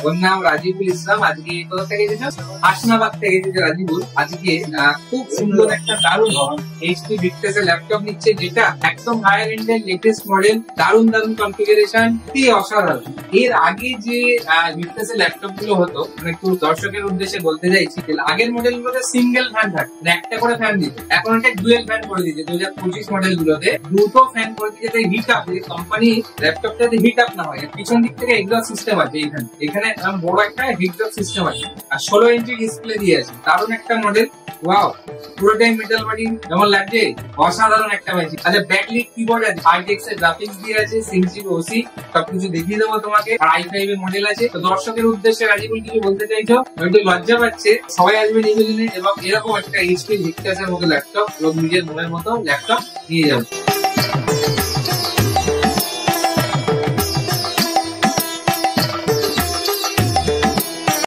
ওর নাম রাজিবুল ইসলাম। আজকে কোথা থেকে এসেছো? হাসনাবাদ থেকে এসেছে রাজিবুল। আজকে খুব সুন্দর একটা দারুণ এইচপি ভিক্টাসের ল্যাপটপ নিচ্ছে, যেটা একদম হায়ার এন্ডের লেটেস্ট মডেল, দারুণ দারুণ কনফিগারেশন, কি অসাধারণ। এর আগে যে ভিক্টাসের ল্যাপটপ গুলো হতো, মানে একটু দর্শকের উদ্দেশ্যে বলতে চাইছি, আগের মডেল গুলোতে সিঙ্গেল ফ্যান থাকতো, একটা করে ফ্যান দিত। এখন এটা ডুয়েল ফ্যান করে দিয়েছে 2025 মডেল গুলোতে, দুটো ফ্যান করে দিয়েছে। তাই হিট আপ, যদি কোম্পানি ল্যাপটপটাতে হিট আপ না হয়, পিছন দিক থেকে এক্সস্ট সিস্টেম আছে। এখানে বড় একটা হিট আপ সিস্টেম আছে, আর 16 ইঞ্চি ডিসপ্লে দিয়ে আছে। দারুণ একটা মডেল, ওয়াও, পুরোটাই মেটাল বডি, যেমন লাগছে অসাধারণ একটা ম্যাজিক। আচ্ছা, ব্যাকলিট কিবোর্ড আছে, RTX এর গ্রাফিক্স দিয়ে আছে, 6GB OC, সবকিছু দেখিয়ে দেবো তোমাকে। আর i5 এর মডেল আছে। তো দর্শকের উদ্দেশ্যে রাজিবুল কিছু বলতে চাইছো? হয়তো লজ্জা পাচ্ছে, সবাই আসবে নিবেদিনে এবং এরকম একটা এইচপি ভিক্টাসের মতো ল্যাপটপ এবং নিজের মনের মতো ল্যাপটপ নিয়ে যাবে।